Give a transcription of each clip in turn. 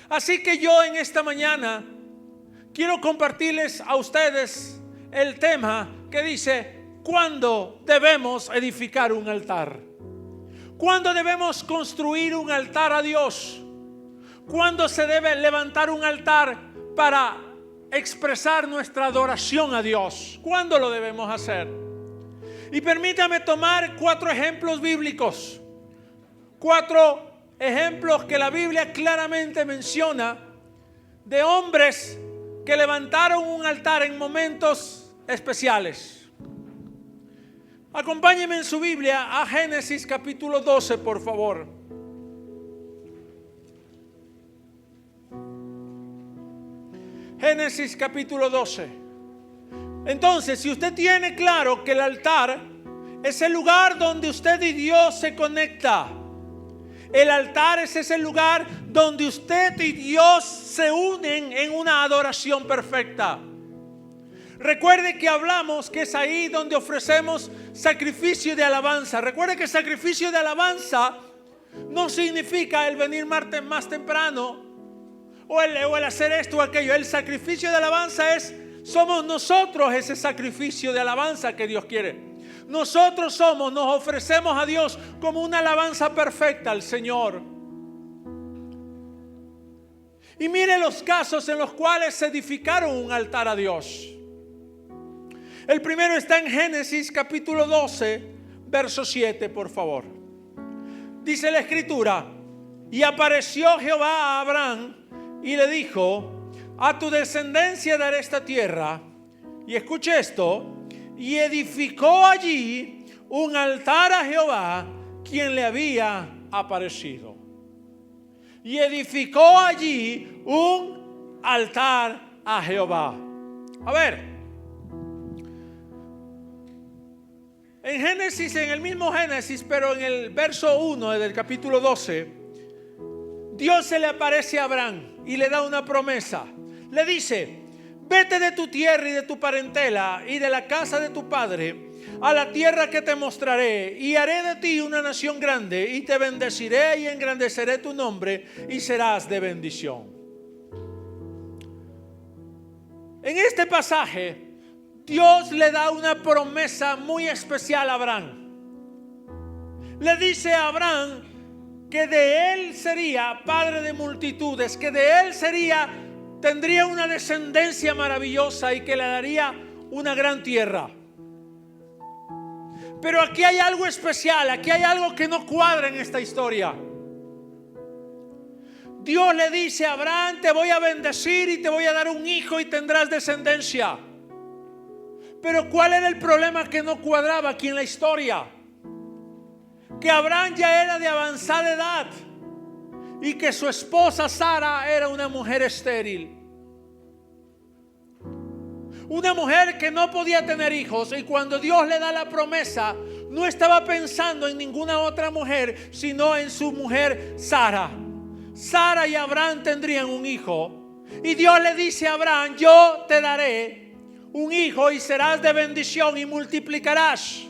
Así que yo en esta mañana quiero compartirles a ustedes el tema que dice: ¿cuándo debemos edificar un altar? ¿Cuándo debemos construir un altar a Dios? ¿Cuándo se debe levantar un altar para expresar nuestra adoración a Dios? ¿Cuándo lo debemos hacer? Y permítame tomar 4 ejemplos bíblicos. 4 ejemplos que la Biblia claramente menciona de hombres que levantaron un altar en momentos especiales. Acompáñenme en su Biblia a Génesis capítulo 12, por favor. Génesis capítulo 12. Entonces, si usted tiene claro que el altar es el lugar donde usted y Dios se conectan, el altar es ese lugar donde usted y Dios se unen en una adoración perfecta. Recuerde que hablamos que es ahí donde ofrecemos sacrificio de alabanza. Recuerde que sacrificio de alabanza no significa el venir más temprano o el hacer esto o aquello. El sacrificio de alabanza somos nosotros ese sacrificio de alabanza que Dios quiere. Nosotros nos ofrecemos a Dios como una alabanza perfecta al Señor. Y mire los casos en los cuales se edificaron un altar a Dios. El primero está en Génesis capítulo 12, verso 7, por favor. Dice la escritura: y apareció Jehová a Abraham y le dijo: a tu descendencia daré esta tierra. Y escuche esto: y edificó allí un altar a Jehová, quien le había aparecido. Y edificó allí un altar a Jehová. A ver, en Génesis, en el mismo Génesis, pero en el verso 1 del capítulo 12, Dios se le aparece a Abraham y le da una promesa. Le dice: vete de tu tierra y de tu parentela y de la casa de tu padre a la tierra que te mostraré, y haré de ti una nación grande, y te bendeciré y engrandeceré tu nombre, y serás de bendición. En este pasaje, Dios le da una promesa muy especial a Abraham. Le dice a Abraham que de él sería padre de multitudes, que de él tendría una descendencia maravillosa y que le daría una gran tierra. Pero aquí hay algo especial, aquí hay algo que no cuadra en esta historia. Dios le dice a Abraham: te voy a bendecir y te voy a dar un hijo y tendrás descendencia. Pero ¿cuál era el problema que no cuadraba aquí en la historia? Que Abraham ya era de avanzada edad y que su esposa Sara era una mujer estéril. Una mujer que no podía tener hijos, y cuando Dios le da la promesa, no estaba pensando en ninguna otra mujer, sino en su mujer Sara. Sara y Abraham tendrían un hijo, y Dios le dice a Abraham: yo te daré un hijo y serás de bendición y multiplicarás.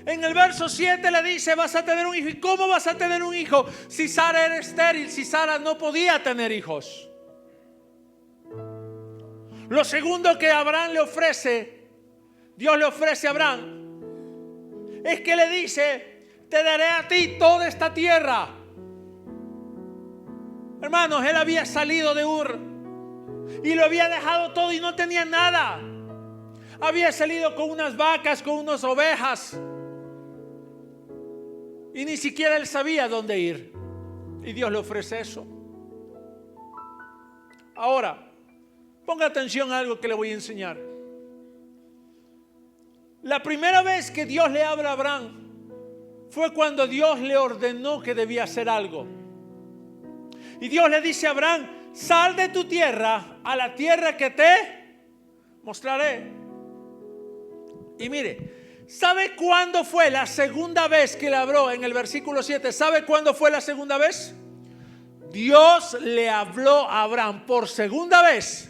En el verso 7 le dice: vas a tener un hijo. ¿Y cómo vas a tener un hijo si Sara era estéril, si Sara no podía tener hijos? Lo segundo que Dios le ofrece a Abraham, es que le dice: te daré a ti toda esta tierra. Hermanos, él había salido de Ur y lo había dejado todo y no tenía nada. Había salido con unas vacas, con unas ovejas, y ni siquiera él sabía dónde ir. Y Dios le ofrece eso. Ahora, ponga atención a algo que le voy a enseñar. La primera vez que Dios le habla a Abraham fue cuando Dios le ordenó que debía hacer algo. Y Dios le dice a Abraham: sal de tu tierra a la tierra que te mostraré. Y mire, ¿sabe cuándo fue la segunda vez que le habló? En el versículo 7, ¿sabe cuándo fue la segunda vez? Dios le habló a Abraham por segunda vez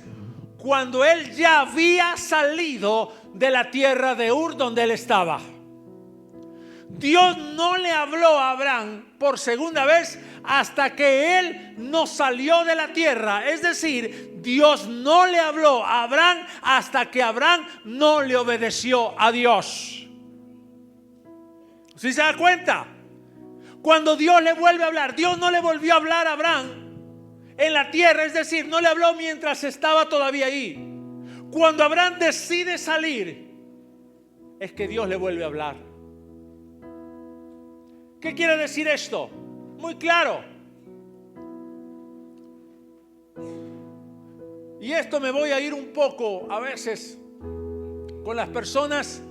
cuando él ya había salido de la tierra de Ur donde él estaba. Dios no le habló a Abraham por segunda vez hasta que él no salió de la tierra. Es decir, Dios no le habló a Abraham hasta que Abraham no le obedeció a Dios. ¿Sí se da cuenta? Cuando Dios le vuelve a hablar, Dios no le volvió a hablar a Abraham en la tierra, es decir, no le habló mientras estaba todavía ahí. Cuando Abraham decide salir, es que Dios le vuelve a hablar. ¿Qué quiere decir esto? Muy claro. Y esto me voy a ir un poco a veces con las personas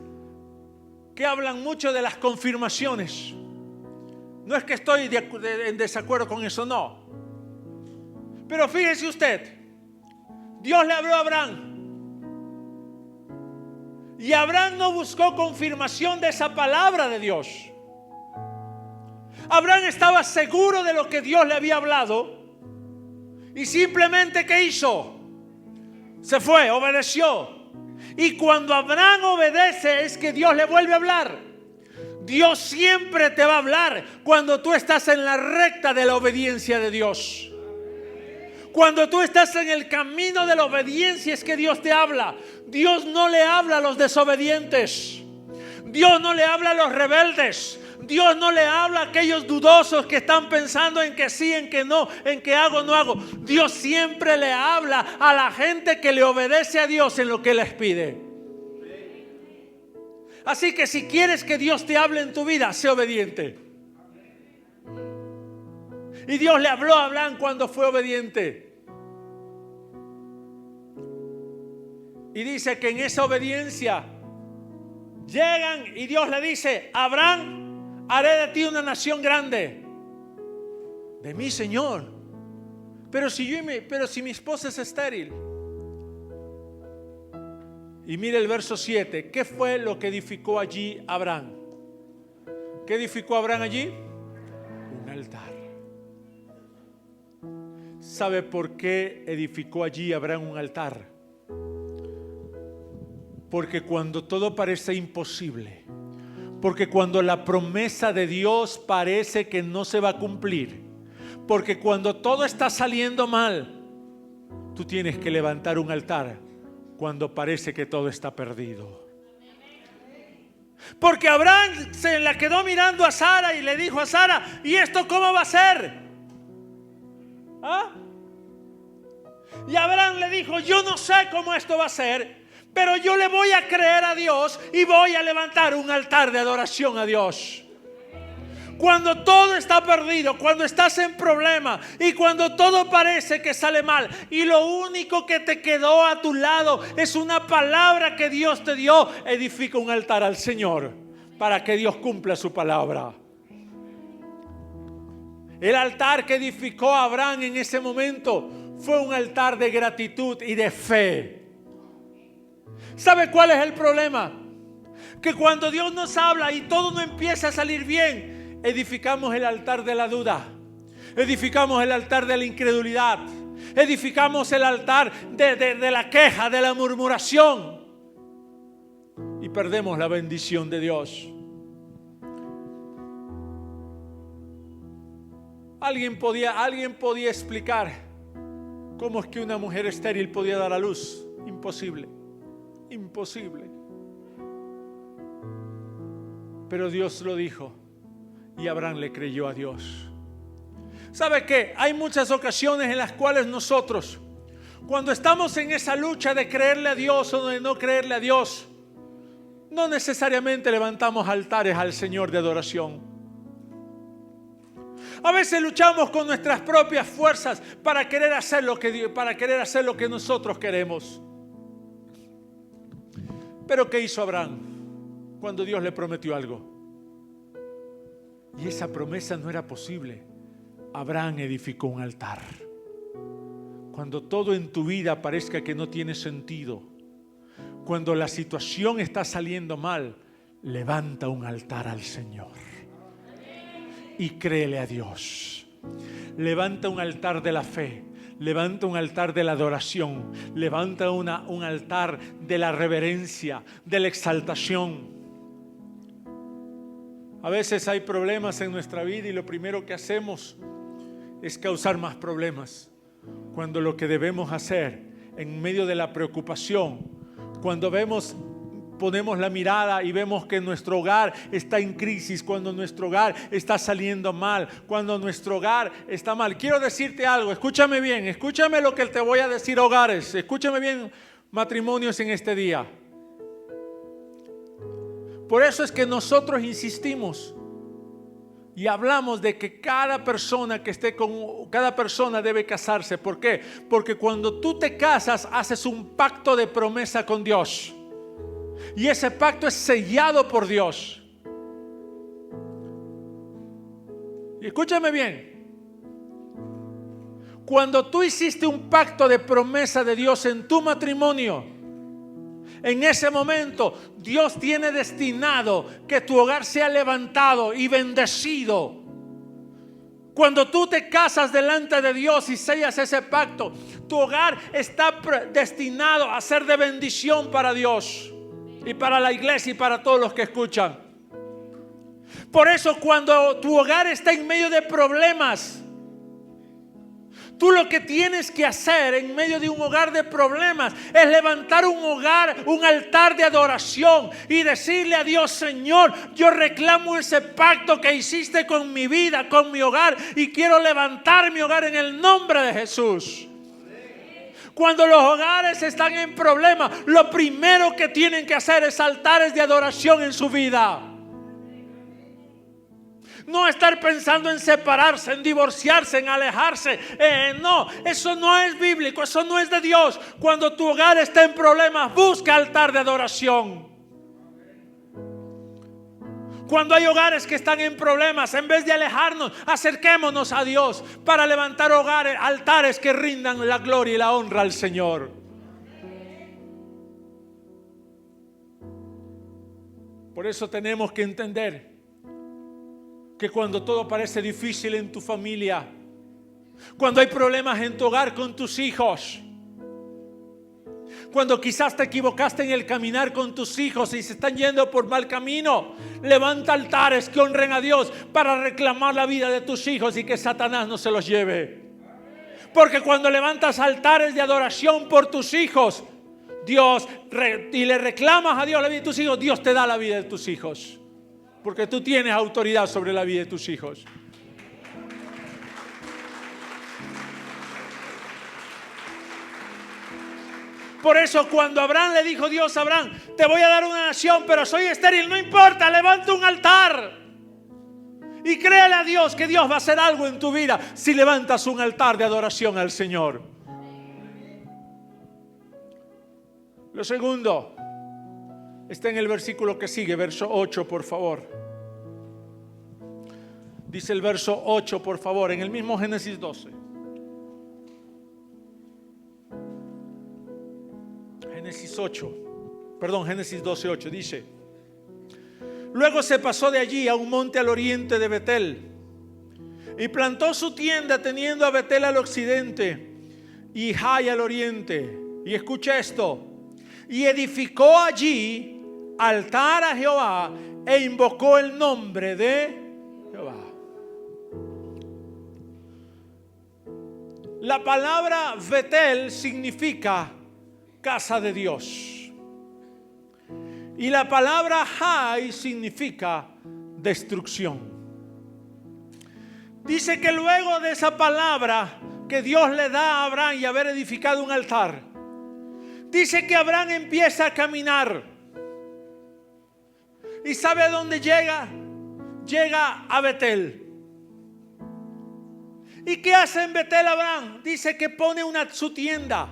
que hablan mucho de las confirmaciones. No es que estoy en desacuerdo con eso, no. Pero fíjese usted, Dios le habló a Abraham. Y Abraham no buscó confirmación de esa palabra de Dios. Abraham estaba seguro de lo que Dios le había hablado. Y simplemente, ¿qué hizo? Se fue, obedeció. Y cuando Abraham obedece es que Dios le vuelve a hablar. Dios siempre te va a hablar cuando tú estás en la recta de la obediencia de Dios. Cuando tú estás en el camino de la obediencia es que Dios te habla. Dios no le habla a los desobedientes. Dios no le habla a los rebeldes. Dios no le habla a aquellos dudosos que están pensando en que sí, en que no, en que hago, no hago. Dios siempre le habla a la gente que le obedece a Dios en lo que les pide. Así que si quieres que Dios te hable en tu vida, sé obediente. Y Dios le habló a Abraham cuando fue obediente. Y dice que en esa obediencia llegan y Dios le dice: Abraham, haré de ti una nación grande. De mí, Señor. Pero si mi esposa es estéril. Y mire el verso 7. ¿Qué fue lo que edificó allí Abraham? ¿Qué edificó Abraham allí? Un altar. ¿Sabe por qué edificó allí Abraham un altar? Porque cuando todo parece imposible, porque cuando la promesa de Dios parece que no se va a cumplir, porque cuando todo está saliendo mal, tú tienes que levantar un altar cuando parece que todo está perdido. Porque Abraham se la quedó mirando a Sara y le dijo a Sara: ¿y esto cómo va a ser? ¿Ah? Y Abraham le dijo: yo no sé cómo esto va a ser, pero yo le voy a creer a Dios y voy a levantar un altar de adoración a Dios. Cuando todo está perdido, cuando estás en problema y cuando todo parece que sale mal y lo único que te quedó a tu lado es una palabra que Dios te dio, edifica un altar al Señor para que Dios cumpla su palabra. El altar que edificó Abraham en ese momento fue un altar de gratitud y de fe. ¿Sabe cuál es el problema? Que cuando Dios nos habla y todo no empieza a salir bien, edificamos el altar de la duda, edificamos el altar de la incredulidad, edificamos el altar de la queja, de la murmuración, y perdemos la bendición de Dios. Alguien podía explicar cómo es que una mujer estéril podía dar a luz. Imposible. Pero Dios lo dijo y Abraham le creyó a Dios. ¿Sabe qué? Hay muchas ocasiones en las cuales nosotros, cuando estamos en esa lucha de creerle a Dios o de no creerle a Dios, no necesariamente levantamos altares al Señor de adoración. A veces luchamos con nuestras propias fuerzas para querer hacer lo que nosotros queremos. Pero ¿qué hizo Abraham cuando Dios le prometió algo? Y esa promesa no era posible. Abraham edificó un altar. Cuando todo en tu vida parezca que no tiene sentido, cuando la situación está saliendo mal, levanta un altar al Señor y créele a Dios. Levanta un altar de la fe. Levanta un altar de la adoración. Levanta un altar de la reverencia, de la exaltación. A veces hay problemas en nuestra vida y lo primero que hacemos es causar más problemas, cuando lo que debemos hacer en medio de la preocupación, cuando ponemos la mirada y vemos que nuestro hogar está en crisis, cuando nuestro hogar está saliendo mal, cuando nuestro hogar está mal. Quiero decirte algo, escúchame bien, escúchame lo que te voy a decir, hogares, escúchame bien, matrimonios, en este día. Por eso es que nosotros insistimos y hablamos de que cada persona debe casarse. ¿Por qué? Porque cuando tú te casas, haces un pacto de promesa con Dios. Y ese pacto es sellado por Dios. Y escúchame bien. Cuando tú hiciste un pacto de promesa de Dios en tu matrimonio, en ese momento Dios tiene destinado que tu hogar sea levantado y bendecido. Cuando tú te casas delante de Dios y sellas ese pacto, tu hogar está destinado a ser de bendición para Dios y para la iglesia y para todos los que escuchan. Por eso, cuando tu hogar está en medio de problemas, tú lo que tienes que hacer en medio de un hogar de problemas es levantar un altar de adoración y decirle a Dios: Señor, yo reclamo ese pacto que hiciste con mi vida, con mi hogar, y quiero levantar mi hogar en el nombre de Jesús. Cuando los hogares están en problemas, lo primero que tienen que hacer es altares de adoración en su vida. No estar pensando en separarse, en divorciarse, en alejarse. No, eso no es bíblico, eso no es de Dios. Cuando tu hogar está en problemas, busca altar de adoración. Cuando hay hogares que están en problemas, en vez de alejarnos, acerquémonos a Dios para levantar altares que rindan la gloria y la honra al Señor. Por eso tenemos que entender que cuando todo parece difícil en tu familia, cuando hay problemas en tu hogar con tus hijos, cuando quizás te equivocaste en el caminar con tus hijos y se están yendo por mal camino, levanta altares que honren a Dios para reclamar la vida de tus hijos y que Satanás no se los lleve. Porque cuando levantas altares de adoración por tus hijos, y le reclamas a Dios la vida de tus hijos, Dios te da la vida de tus hijos. Porque tú tienes autoridad sobre la vida de tus hijos. Por eso cuando Abraham le dijo Dios a Abraham: te voy a dar una nación, pero soy estéril, no importa, levanta un altar. Y créele a Dios que Dios va a hacer algo en tu vida si levantas un altar de adoración al Señor. Lo segundo está en el versículo que sigue, verso 8, por favor. Dice el verso 8, por favor, en el mismo Génesis 12. Génesis 12, 8, dice: luego se pasó de allí a un monte al oriente de Betel y plantó su tienda, teniendo a Betel al occidente y Jai al oriente. Y escucha esto: y edificó allí altar a Jehová e invocó el nombre de Jehová. La palabra Betel significa casa de Dios, y la palabra Jai significa destrucción. Dice que luego de esa palabra que Dios le da a Abraham y haber edificado un altar, dice que Abraham empieza a caminar. ¿Y sabe a dónde llega? Llega a Betel. ¿Y qué hace en Betel Abraham? Dice que pone su tienda,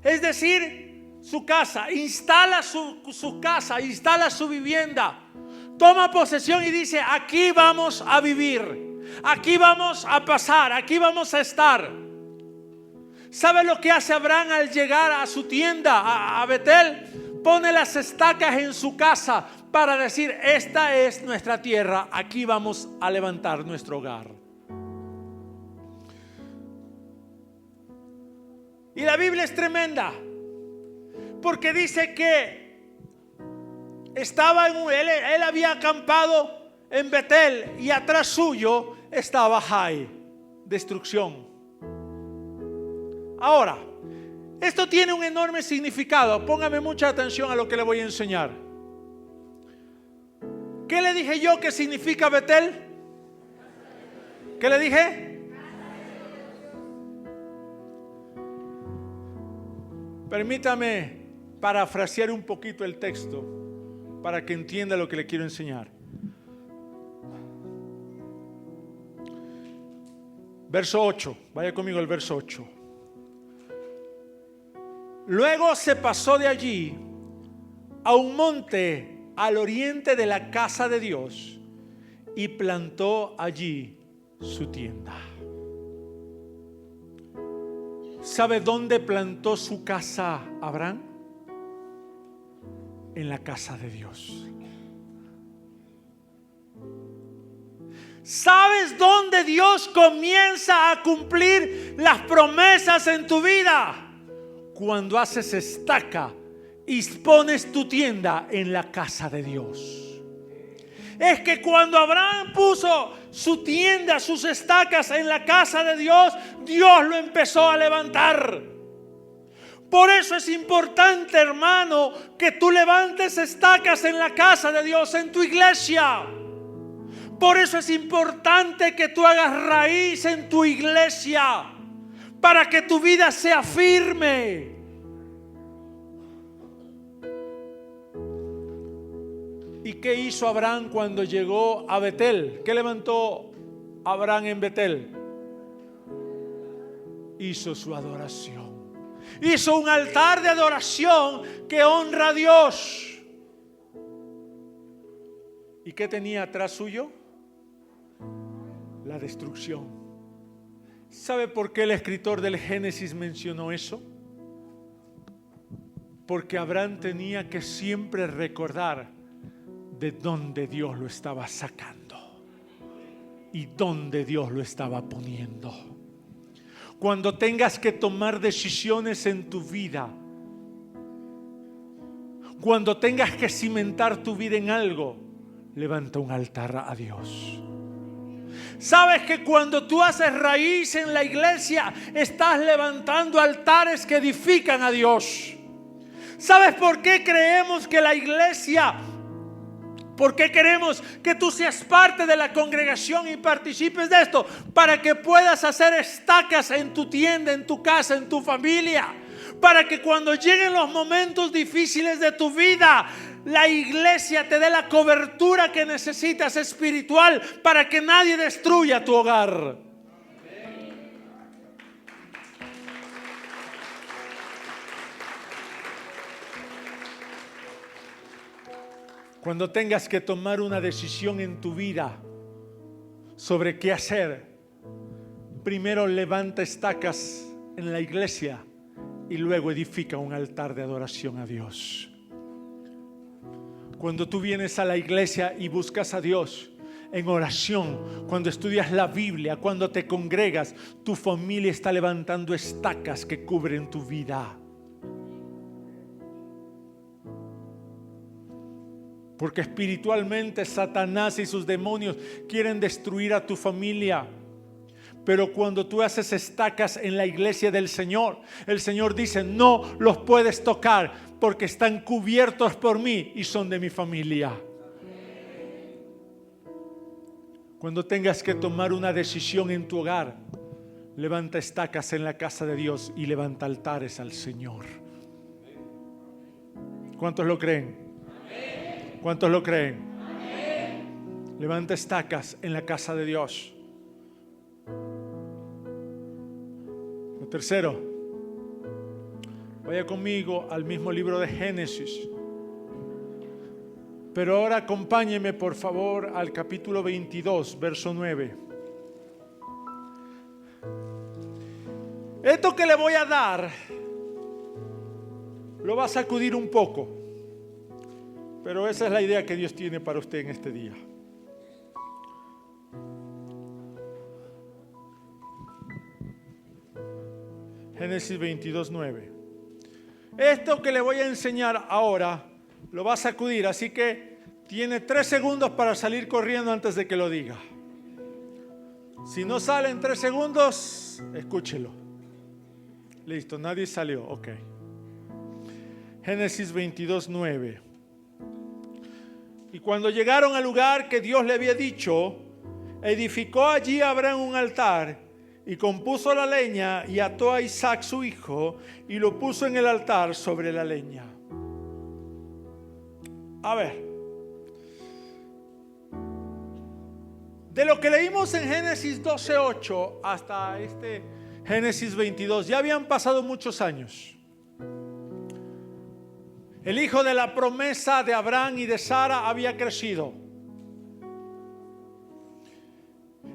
es decir, su casa, instala su casa, instala su vivienda, toma posesión y dice: aquí vamos a vivir, aquí vamos a pasar, aquí vamos a estar. ¿Sabe lo que hace Abraham al llegar a su tienda, a Betel? Pone las estacas en su casa para decir: esta es nuestra tierra, aquí vamos a levantar nuestro hogar. Y la Biblia es tremenda, porque dice que él había acampado en Betel y atrás suyo estaba Hai, destrucción. Ahora, esto tiene un enorme significado. Póngame mucha atención a lo que le voy a enseñar. ¿Qué le dije yo que significa Betel? ¿Qué le dije? Permítame parafrasear un poquito el texto para que entienda lo que le quiero enseñar. Verso 8, vaya conmigo al verso 8. Luego se pasó de allí a un monte al oriente de la casa de Dios y plantó allí su tienda. ¿Sabe dónde plantó su casa Abraham? En la casa de Dios. ¿Sabes dónde Dios comienza a cumplir las promesas en tu vida? Cuando haces estaca y pones tu tienda en la casa de Dios. Es que cuando Abraham puso su tienda, sus estacas en la casa de Dios, Dios lo empezó a levantar. Por eso es importante, hermano, que tú levantes estacas en la casa de Dios, en tu iglesia. Por eso es importante que tú hagas raíz en tu iglesia, para que tu vida sea firme. ¿Y qué hizo Abraham cuando llegó a Betel? ¿Qué levantó Abraham en Betel? Hizo su adoración. Hizo un altar de adoración que honra a Dios. ¿Y qué tenía atrás suyo? La destrucción. ¿Sabe por qué el escritor del Génesis mencionó eso? Porque Abraham tenía que siempre recordar de dónde Dios lo estaba sacando y dónde Dios lo estaba poniendo. Cuando tengas que tomar decisiones en tu vida, cuando tengas que cimentar tu vida en algo, levanta un altar a Dios. Sabes que cuando tú haces raíz en la iglesia, estás levantando altares que edifican a Dios. ¿Sabes por qué creemos que la iglesia, por qué queremos que tú seas parte de la congregación y participes de esto? Para que puedas hacer estacas en tu tienda, en tu casa, en tu familia. Para que cuando lleguen los momentos difíciles de tu vida, la iglesia te dé la cobertura que necesitas espiritual para que nadie destruya tu hogar. Cuando tengas que tomar una decisión en tu vida sobre qué hacer, primero levanta estacas en la iglesia y luego edifica un altar de adoración a Dios. Cuando tú vienes a la iglesia y buscas a Dios en oración, cuando estudias la Biblia, cuando te congregas, tu familia está levantando estacas que cubren tu vida. Porque espiritualmente Satanás y sus demonios quieren destruir a tu familia. Pero cuando tú haces estacas en la iglesia del Señor, el Señor dice: no los puedes tocar porque están cubiertos por mí y son de mi familia. Cuando tengas que tomar una decisión en tu hogar, levanta estacas en la casa de Dios y levanta altares al Señor. ¿Cuántos lo creen? ¿Cuántos lo creen? Levanta estacas en la casa de Dios. Lo tercero, vaya conmigo al mismo libro de Génesis. Pero ahora acompáñeme por favor al capítulo 22, verso 9. Esto que le voy a dar lo va a sacudir un poco, pero esa es la idea que Dios tiene para usted en este día. Génesis 22, 9. Esto que le voy a enseñar ahora lo va a sacudir, así que Tiene 3 segundos para salir corriendo antes de que lo diga. Si no sale en 3 segundos, escúchelo. Listo, nadie salió. Ok. Génesis 22:9. Y cuando llegaron al lugar que Dios le había dicho, edificó allí Abraham un altar y compuso la leña y ató a Isaac su hijo y lo puso en el altar sobre la leña. A ver. De lo que leímos en Génesis 12:8 hasta Génesis 22, ya habían pasado muchos años. El hijo de la promesa de Abraham y de Sara había crecido.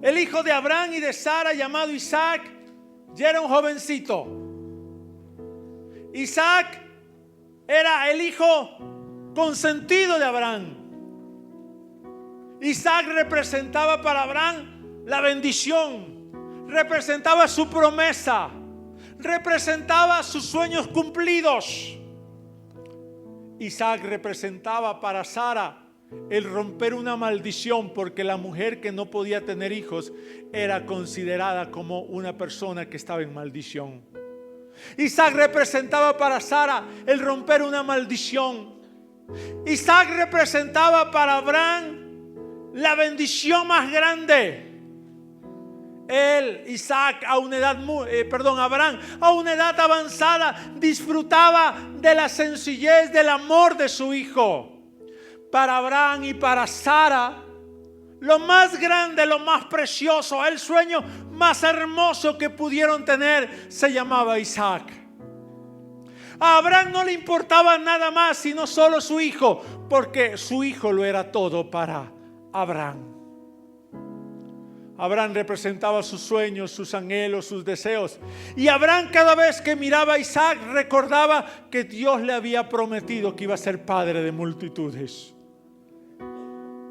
El hijo de Abraham y de Sara, llamado Isaac, ya era un jovencito. Isaac era el hijo consentido de Abraham. Isaac representaba para Abraham la bendición, representaba su promesa, representaba sus sueños cumplidos. Isaac representaba para Sara el romper una maldición, porque la mujer que no podía tener hijos era considerada como una persona que estaba en maldición. Isaac representaba para Sara el romper una maldición. Isaac representaba para Abraham la bendición más grande. Isaac, Abraham, a una edad avanzada, disfrutaba de la sencillez del amor de su hijo. Para Abraham y para Sara, lo más grande, lo más precioso, el sueño más hermoso que pudieron tener, se llamaba Isaac. A Abraham no le importaba nada más sino solo su hijo, porque su hijo lo era todo para Abraham. Abraham representaba sus sueños, sus anhelos, sus deseos. Y Abraham, cada vez que miraba a Isaac, recordaba que Dios le había prometido que iba a ser padre de multitudes.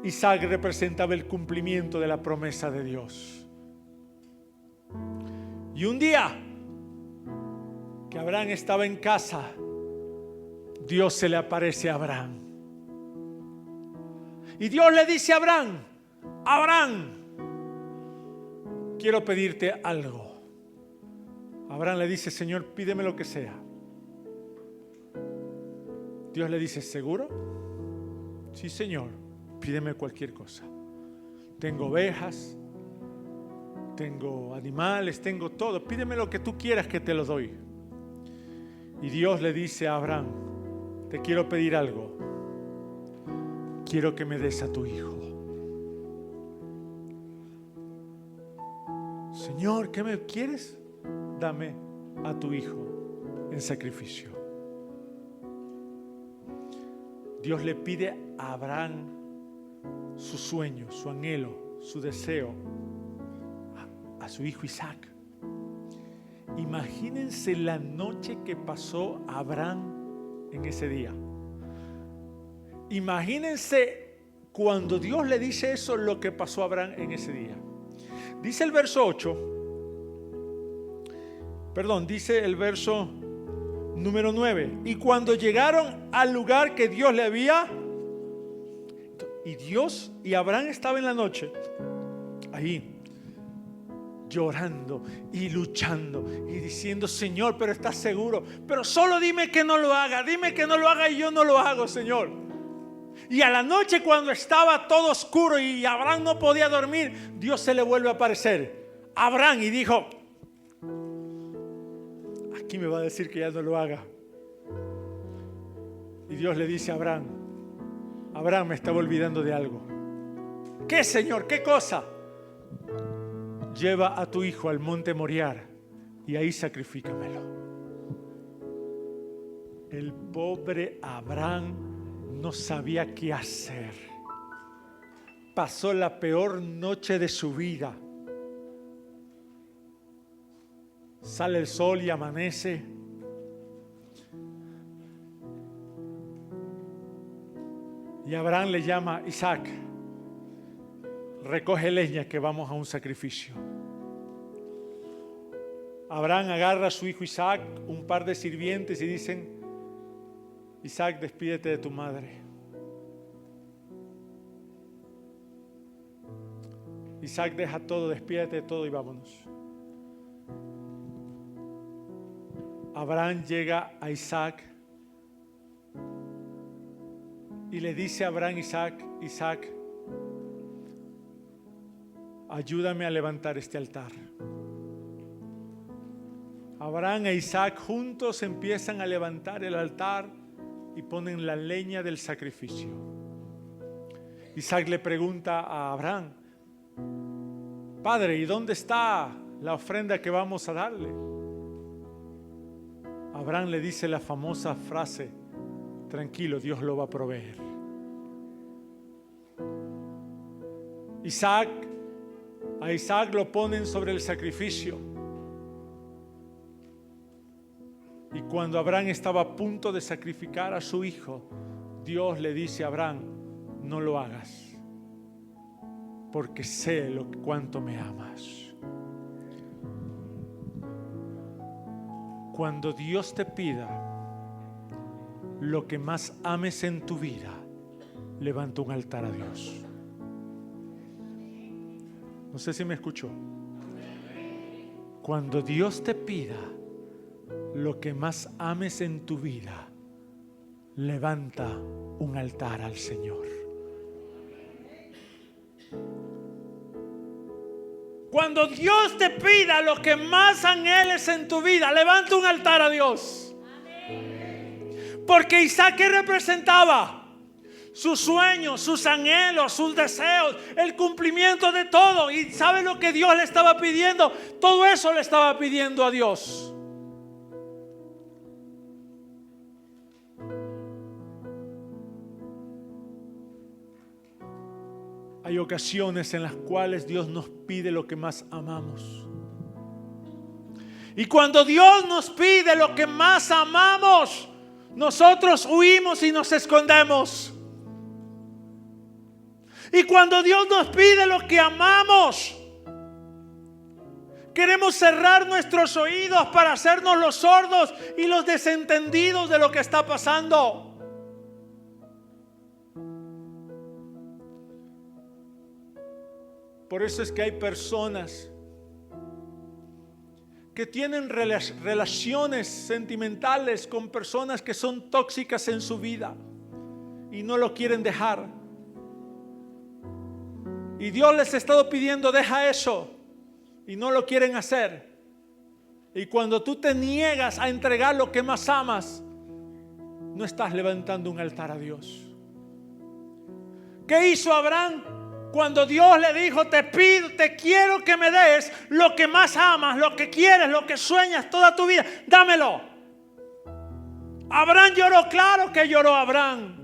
Isaac representaba el cumplimiento de la promesa de Dios. Y un día que Abraham estaba en casa, Dios se le aparece a Abraham. Y Dios le dice a Abraham: Abraham, quiero pedirte algo. Abraham le dice: Señor, pídeme lo que sea. Dios le dice: ¿seguro? Sí, Señor, pídeme cualquier cosa. Tengo ovejas, tengo animales, tengo todo. Pídeme lo que tú quieras que te lo doy. Y Dios le dice a Abraham: te quiero pedir algo. Quiero que me des a tu hijo. Señor, ¿qué me quieres? Dame a tu hijo en sacrificio. Dios le pide a Abraham su sueño, su anhelo, su deseo, a su hijo Isaac. Imagínense la noche que pasó Abraham en ese día. Imagínense cuando Dios le dice eso, lo que pasó a Abraham en ese día. Dice el verso 8, dice el verso número 9. Y cuando llegaron al lugar que Dios le había, y Abraham estaba en la noche ahí, llorando y luchando y diciendo: Señor, pero ¿estás seguro? Pero solo dime que no lo haga, dime que no lo haga y yo no lo hago, Señor. Y a la noche, cuando estaba todo oscuro y Abraham no podía dormir, Dios se le vuelve a aparecer a Abraham y dijo: aquí me va a decir que ya no lo haga. Y Dios le dice a Abraham: Abraham, me estaba olvidando de algo. ¿Qué, Señor? ¿Qué cosa? Lleva a tu hijo al monte Moriah y ahí sacrifícamelo. El pobre Abraham no sabía qué hacer. Pasó la peor noche de su vida. Sale el sol y amanece. Y Abraham le llama: Isaac, recoge leña que vamos a un sacrificio. Abraham agarra a su hijo Isaac, un par de sirvientes, y dicen: Isaac, despídete de tu madre. Isaac, deja todo, despídete de todo y vámonos. Abraham llega a Isaac y le dice a Abraham, Isaac, ayúdame a levantar este altar. Abraham e Isaac juntos empiezan a levantar el altar y ponen la leña del sacrificio. Isaac le pregunta a Abraham, Padre, ¿y dónde está la ofrenda que vamos a darle? Abraham le dice la famosa frase, tranquilo, Dios lo va a proveer. A Isaac lo ponen sobre el sacrificio. Y cuando Abraham estaba a punto de sacrificar a su hijo, Dios le dice a Abraham, no lo hagas, porque sé cuánto me amas. Cuando Dios te pida lo que más ames en tu vida, levanta un altar a Dios. No sé si me escuchó. Cuando Dios te pida lo que más ames en tu vida, levanta un altar al Señor. Cuando Dios te pida lo que más anheles en tu vida, levanta un altar a Dios. Porque Isaac, ¿qué representaba? Sus sueños, sus anhelos, sus deseos, el cumplimiento de todo. ¿Y sabe lo que Dios le estaba pidiendo? Todo eso le estaba pidiendo a Dios. Hay ocasiones en las cuales Dios nos pide lo que más amamos. Y cuando Dios nos pide lo que más amamos, nosotros huimos y nos escondemos. Y cuando Dios nos pide lo que amamos, queremos cerrar nuestros oídos para hacernos los sordos y los desentendidos de lo que está pasando. Por eso es que hay personas que tienen relaciones sentimentales con personas que son tóxicas en su vida y no lo quieren dejar. Y Dios les ha estado pidiendo, deja eso, y no lo quieren hacer. Y cuando tú te niegas a entregar lo que más amas, no estás levantando un altar a Dios. ¿Qué hizo Abraham? Cuando Dios le dijo, te quiero que me des lo que más amas, lo que quieres, lo que sueñas toda tu vida, dámelo. Abraham lloró, claro que lloró Abraham.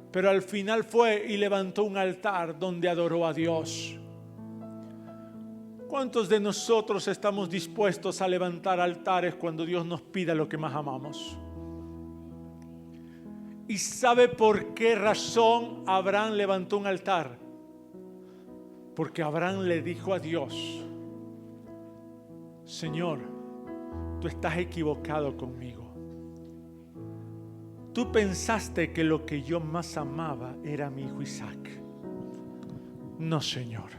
Pero al final fue y levantó un altar donde adoró a Dios. ¿Cuántos de nosotros estamos dispuestos a levantar altares cuando Dios nos pida lo que más amamos? ¿Y sabe por qué razón Abraham levantó un altar? Porque Abraham le dijo a Dios, Señor, tú estás equivocado conmigo. Tú pensaste que lo que yo más amaba era mi hijo Isaac. No, Señor.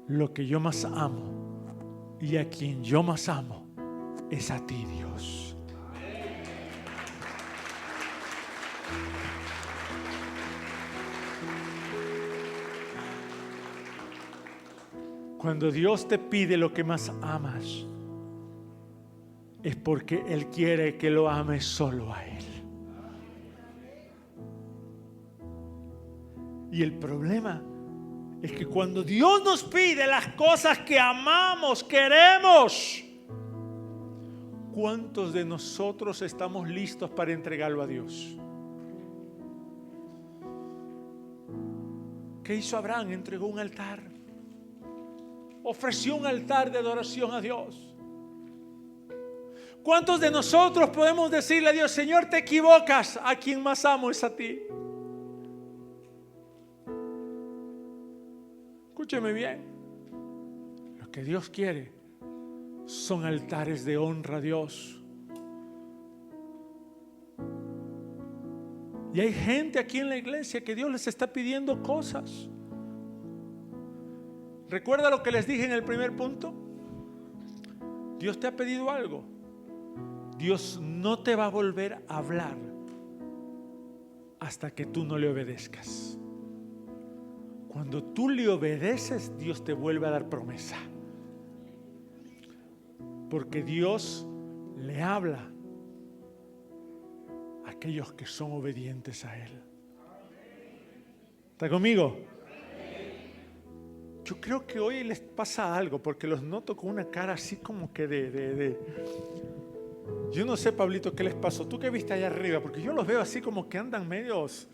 Lo que yo más amo y a quien yo más amo es a ti, Dios. Cuando Dios te pide lo que más amas, es porque Él quiere que lo ames solo a Él. Y el problema es que cuando Dios nos pide las cosas que amamos, queremos, ¿cuántos de nosotros estamos listos para entregarlo a Dios? ¿Qué hizo Abraham? Entregó un altar. Ofreció un altar de adoración a Dios. ¿Cuántos de nosotros podemos decirle a Dios, Señor, te equivocas, a quien más amo es a ti? Escúcheme bien. Lo que Dios quiere son altares de honra a Dios. Y hay gente aquí en la iglesia que Dios les está pidiendo cosas. ¿Recuerda lo que les dije en el primer punto? Dios te ha pedido algo. Dios no te va a volver a hablar hasta que tú no le obedezcas. Cuando tú le obedeces, Dios te vuelve a dar promesa. Porque Dios le habla a aquellos que son obedientes a Él. ¿Está conmigo? Yo creo que hoy les pasa algo, porque los noto con una cara así como que Yo no sé, Pablito, qué les pasó. ¿Tú qué viste allá arriba? Porque yo los veo así como que andan medios,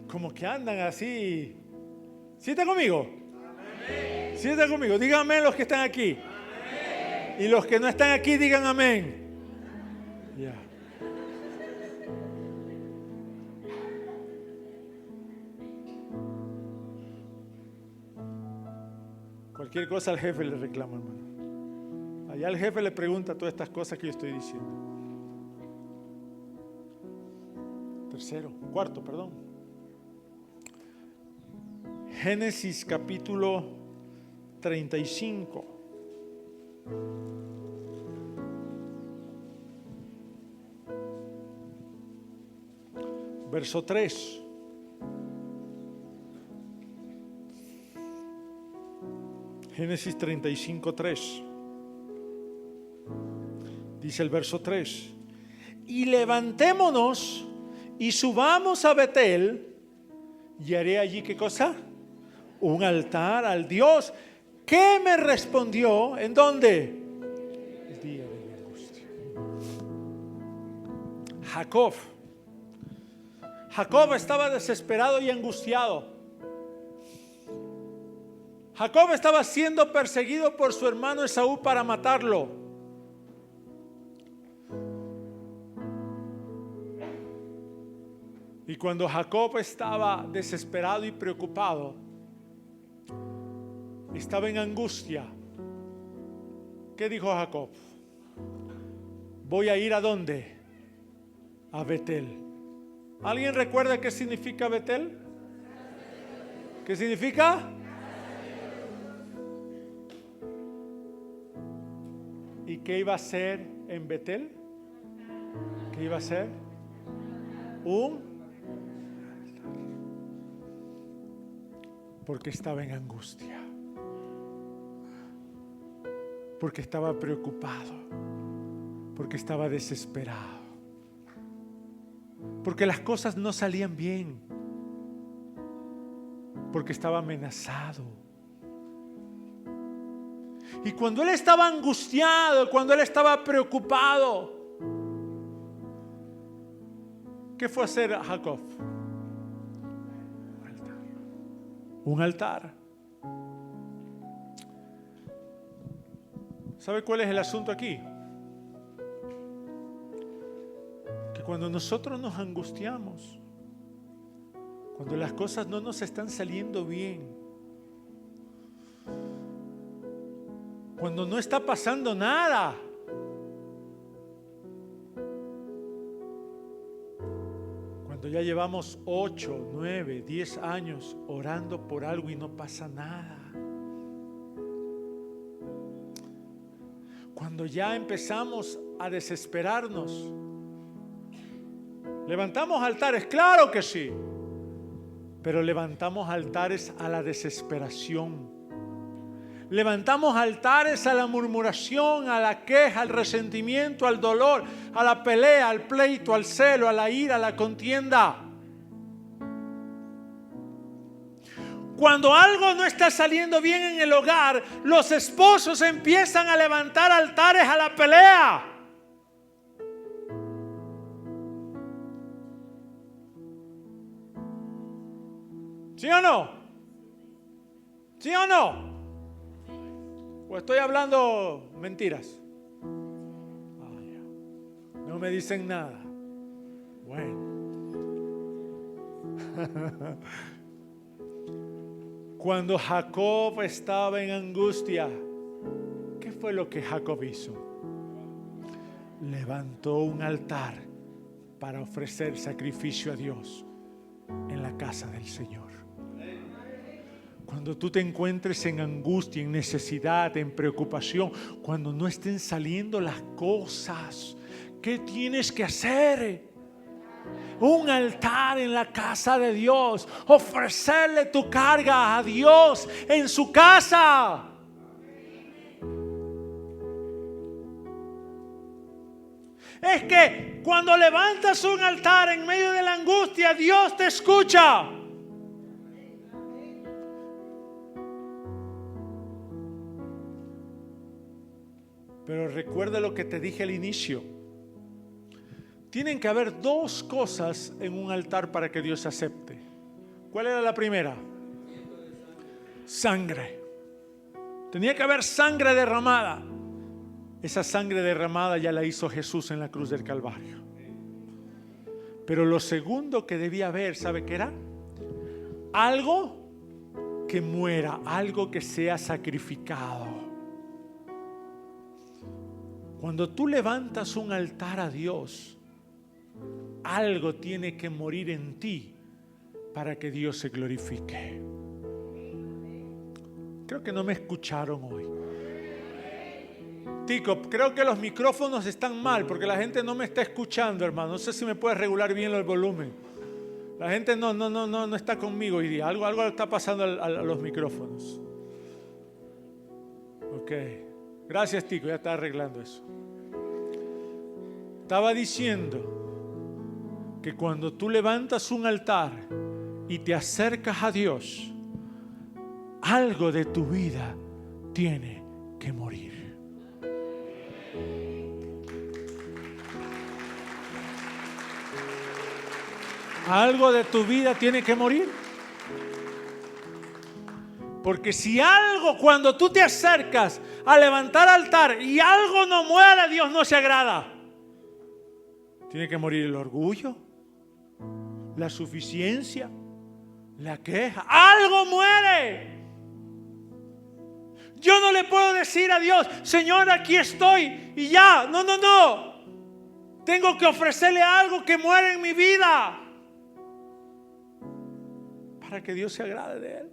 como que andan así. ¿Sí está conmigo? Amén. ¿Sí está conmigo? Digan amén los que están aquí. Amén. Y los que no están aquí, digan amén. Ya. Cualquier cosa al jefe le reclama, hermano. Allá el jefe le pregunta todas estas cosas que yo estoy diciendo. Cuarto, perdón. Génesis capítulo 35. Verso 3. Génesis 35, 3. Dice el verso 3. Y levantémonos y subamos a Betel y haré allí, ¿qué cosa? Un altar al Dios que me respondió. ¿En dónde? El día de mi angustia. Jacob estaba desesperado y angustiado. Jacob estaba siendo perseguido por su hermano Esaú para matarlo. Y cuando Jacob estaba desesperado y preocupado, estaba en angustia, ¿qué dijo Jacob? Voy a ir ¿a dónde? A Betel. ¿Alguien recuerda qué significa Betel? ¿Qué significa? ¿Y qué iba a hacer en Betel? ¿Qué iba a hacer? Porque estaba en angustia, porque estaba preocupado, porque estaba desesperado, porque las cosas no salían bien, porque estaba amenazado. Y cuando él estaba angustiado, cuando él estaba preocupado, ¿qué fue a hacer Jacob? Un altar. ¿Sabe cuál es el asunto aquí? Que cuando nosotros nos angustiamos, cuando las cosas no nos están saliendo bien, cuando no está pasando nada, cuando ya llevamos 8, 9, 10 años orando por algo y no pasa nada, cuando ya empezamos a desesperarnos, levantamos altares, claro que sí, pero levantamos altares a la desesperación. Levantamos altares a la murmuración, a la queja, al resentimiento, al dolor, a la pelea, al pleito, al celo, a la ira, a la contienda. Cuando algo no está saliendo bien en el hogar, los esposos empiezan a levantar altares a la pelea. ¿Sí o no? ¿Sí o no? ¿O estoy hablando mentiras? No me dicen nada. Bueno. Cuando Jacob estaba en angustia, ¿qué fue lo que Jacob hizo? Levantó un altar para ofrecer sacrificio a Dios en la casa del Señor. Cuando tú te encuentres en angustia, en necesidad, en preocupación, cuando no estén saliendo las cosas, ¿qué tienes que hacer? Un altar en la casa de Dios. Ofrecerle tu carga a Dios en su casa. Es que cuando levantas un altar en medio de la angustia, Dios te escucha. Pero recuerda lo que te dije al inicio. Tienen que haber dos cosas en un altar para que Dios acepte. ¿Cuál era la primera? Sangre. Tenía que haber sangre derramada. Esa sangre derramada ya la hizo Jesús en la cruz del Calvario. Pero lo segundo que debía haber, ¿sabe qué era? Algo que muera, algo que sea sacrificado. Cuando tú levantas un altar a Dios, algo tiene que morir en ti para que Dios se glorifique. Creo que no me escucharon hoy. Tico, creo que los micrófonos están mal porque la gente no me está escuchando, hermano. No sé si me puedes regular bien el volumen. La gente no está conmigo hoy día. Algo está pasando a los micrófonos. Ok. Gracias, Tico, ya está arreglando eso. Estaba diciendo que cuando tú levantas un altar y te acercas a Dios, algo de tu vida tiene que morir. Algo de tu vida tiene que morir. Porque si algo, cuando tú te acercas a levantar altar y algo no muere, Dios no se agrada. Tiene que morir el orgullo, la suficiencia, la queja. Algo muere. Yo no le puedo decir a Dios, Señor, aquí estoy y ya. No. Tengo que ofrecerle algo que muere en mi vida para que Dios se agrade de él.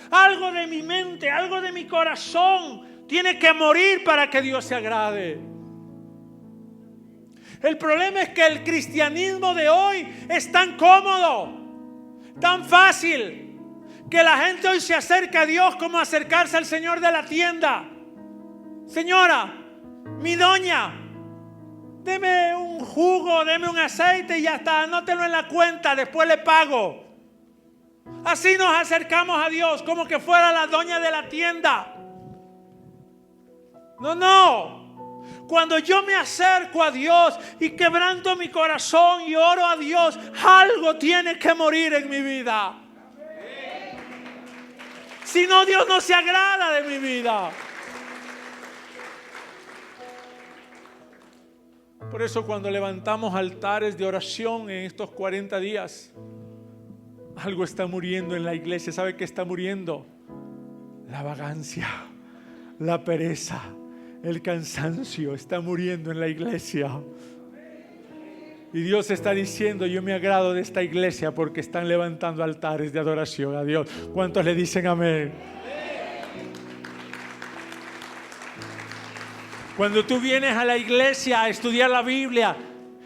Algo de mi mente, algo de mi corazón tiene que morir para que Dios se agrade. El problema es que el cristianismo de hoy es tan cómodo, tan fácil, que la gente hoy se acerca a Dios como acercarse al señor de la tienda. Señora, mi doña, deme un jugo, deme un aceite y ya está, anótelo en la cuenta, después le pago. Así nos acercamos a Dios, como que fuera la doña de la tienda. No. Cuando yo me acerco a Dios y quebranto mi corazón y oro a Dios, algo tiene que morir en mi vida. Si no, Dios no se agrada de mi vida. Por eso cuando levantamos altares de oración en estos 40 días, algo está muriendo en la iglesia. ¿Sabe qué está muriendo? La vagancia, la pereza, el cansancio está muriendo en la iglesia. Y Dios está diciendo, yo me agrado de esta iglesia porque están levantando altares de adoración a Dios. ¿Cuántos le dicen amén? Cuando tú vienes a la iglesia a estudiar la Biblia,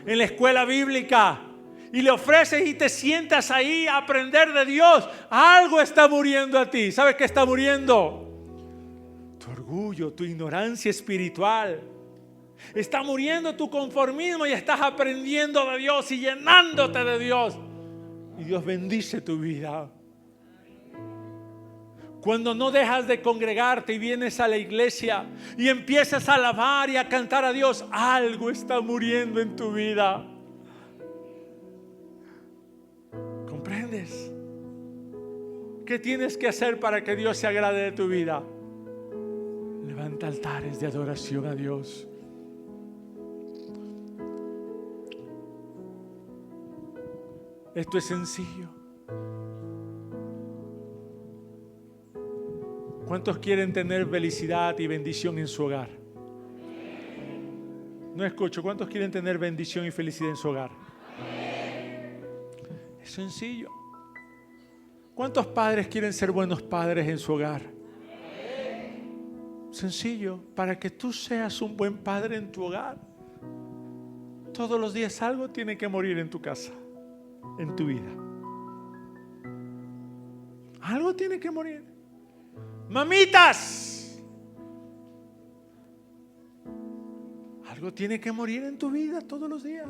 en la escuela bíblica, y le ofreces y te sientas ahí a aprender de Dios, algo está muriendo a ti. ¿Sabes qué está muriendo? Tu orgullo, tu ignorancia espiritual. Está muriendo tu conformismo y estás aprendiendo de Dios y llenándote de Dios. Y Dios bendice tu vida. Cuando no dejas de congregarte y vienes a la iglesia y empiezas a alabar y a cantar a Dios, algo está muriendo en tu vida. ¿Comprendes? ¿Qué tienes que hacer para que Dios se agrade de tu vida? Levanta altares de adoración a Dios. Esto es sencillo. ¿Cuántos quieren tener felicidad y bendición en su hogar? No escucho. ¿Cuántos quieren tener bendición y felicidad en su hogar? Es sencillo. ¿Cuántos padres quieren ser buenos padres en su hogar? Sencillo, para que tú seas un buen padre en tu hogar, todos los días algo tiene que morir en tu casa, en tu vida. Algo tiene que morir. Mamitas, algo tiene que morir en tu vida todos los días.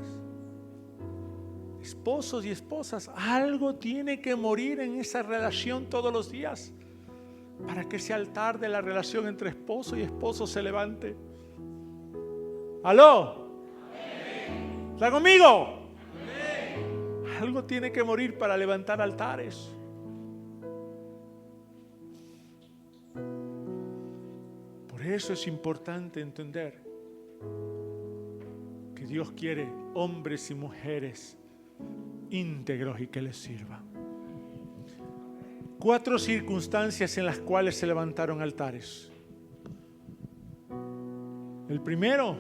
Esposos y esposas, algo tiene que morir en esa relación todos los días para que ese altar de la relación entre esposo y esposo se levante. ¿Aló? ¿Está conmigo? Algo tiene que morir para levantar altares. Por eso es importante entender que Dios quiere hombres y mujeres íntegros y que les sirvan. 4 circunstancias en las cuales se levantaron altares. El primero,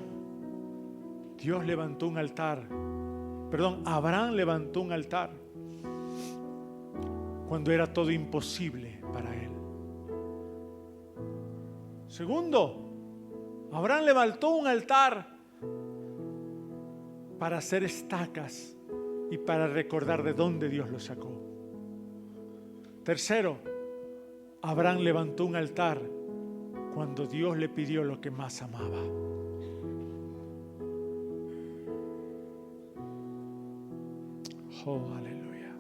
Abraham levantó un altar cuando era todo imposible para él. Segundo, Abraham levantó un altar para hacer estacas y para recordar de dónde Dios lo sacó. Tercero, Abraham levantó un altar cuando Dios le pidió lo que más amaba. Oh, aleluya.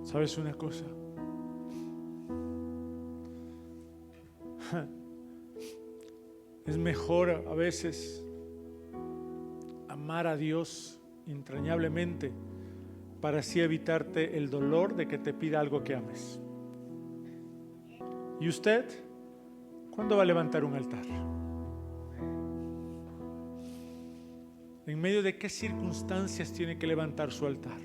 ¿Sabes una cosa? Es mejor a veces amar a Dios entrañablemente para así evitarte el dolor de que te pida algo que ames. ¿Y usted? ¿Cuándo va a levantar un altar? ¿En medio de qué circunstancias tiene que levantar su altar?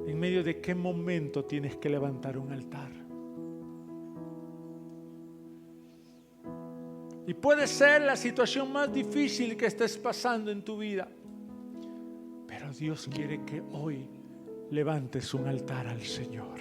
¿En medio de qué momento tienes que levantar un altar? Y puede ser la situación más difícil que estés pasando en tu vida, pero Dios quiere que hoy levantes un altar al Señor.